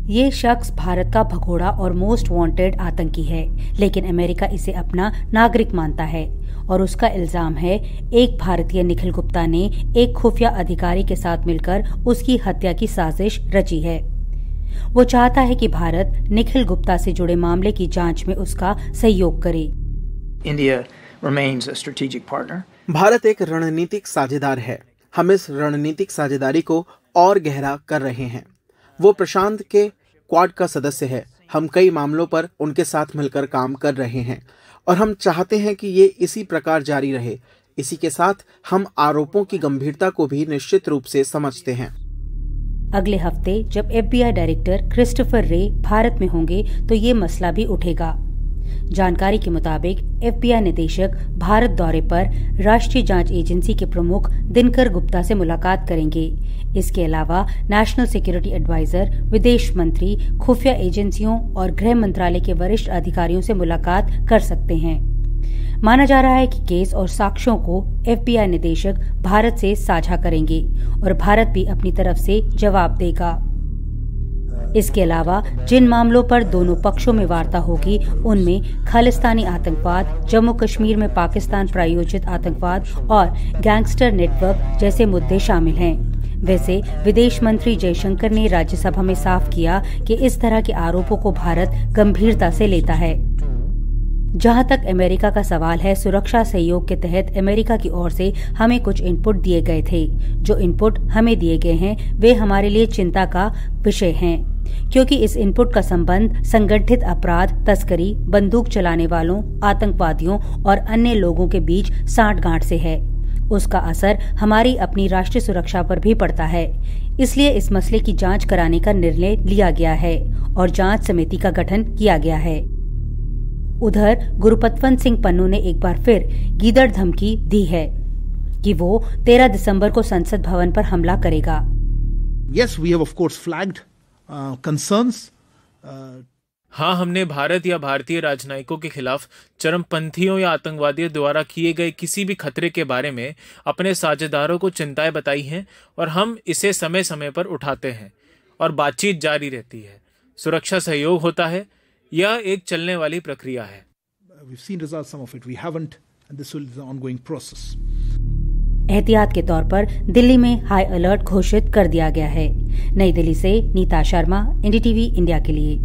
ये शख्स भारत का भगोड़ा और मोस्ट वांटेड आतंकी है, लेकिन अमेरिका इसे अपना नागरिक मानता है और उसका इल्जाम है एक भारतीय निखिल गुप्ता ने एक खुफिया अधिकारी के साथ मिलकर उसकी हत्या की साजिश रची है। वो चाहता है कि भारत निखिल गुप्ता से जुड़े मामले की जांच में उसका सहयोग करे। India remains a strategic partner. Bharat एक रणनीतिक साझेदार है। हम इस रणनीतिक साझेदारी को और गहरा कर रहे हैं। वो प्रशांत के क्वाड का सदस्य है। हम कई मामलों पर उनके साथ मिलकर काम कर रहे हैं और हम चाहते हैं कि ये इसी प्रकार जारी रहे। इसी के साथ हम आरोपों की गंभीरता को भी निश्चित रूप से समझते हैं। अगले हफ्ते जब FBI डायरेक्टर क्रिस्टोफर रे भारत में होंगे तो ये मसला भी उठेगा। जानकारी के मुताबिक FBI निदेशक भारत दौरे पर राष्ट्रीय जांच एजेंसी के प्रमुख दिनकर गुप्ता से मुलाकात करेंगे। इसके अलावा नेशनल सिक्योरिटी एडवाइजर, विदेश मंत्री, खुफिया एजेंसियों और गृह मंत्रालय के वरिष्ठ अधिकारियों से मुलाकात कर सकते हैं। माना जा रहा है कि केस और साक्ष्यों को FBI निदेशक भारत से साझा करेंगे और भारत भी अपनी तरफ से जवाब देगा। इसके अलावा जिन मामलों पर दोनों पक्षों में वार्ता होगी उनमें खालिस्तानी आतंकवाद, जम्मू कश्मीर में पाकिस्तान प्रायोजित आतंकवाद और गैंगस्टर नेटवर्क जैसे मुद्दे शामिल हैं। वैसे विदेश मंत्री जयशंकर ने राज्यसभा में साफ किया कि इस तरह के आरोपों को भारत गंभीरता से लेता है। जहां तक अमेरिका का सवाल है, सुरक्षा सहयोग के तहत अमेरिका की ओर से हमें कुछ इनपुट दिए गए थे। जो इनपुट हमें दिए गए हैं वे हमारे लिए चिंता का विषय हैं, क्योंकि इस इनपुट का संबंध संगठित अपराध, तस्करी, बंदूक चलाने वालों, आतंकवादियों और अन्य लोगों के बीच सांठगांठ से है। उसका असर हमारी अपनी राष्ट्रीय सुरक्षा पर भी पड़ता है। इसलिए इस मसले की जांच कराने का निर्णय लिया गया है और जांच समिति का गठन किया गया है। उधर गुरुपतवंत सिंह पन्नू ने एक बार फिर गीदड़ धमकी दी है कि वो 13 दिसंबर को संसद भवन पर हमला करेगा। Yes, we have of course flagged concerns. हाँ, हमने भारत या भारतीय राजनयिकों के खिलाफ चरमपंथियों या आतंकवादियों द्वारा किए गए किसी भी खतरे के बारे में अपने साझेदारों को चिंताएं बताई हैं और हम इसे समय समय पर उठाते हैं और बातचीत जारी रहती है। सुरक्षा सहयोग होता है। यह एक चलने वाली प्रक्रिया है। We've seen results, some of it we haven't, and this will be an ongoing process. एहतियात के तौर पर दिल्ली में हाई अलर्ट घोषित कर दिया गया है। नई दिल्ली से नीता शर्मा, NDTV इंडिया के लिए।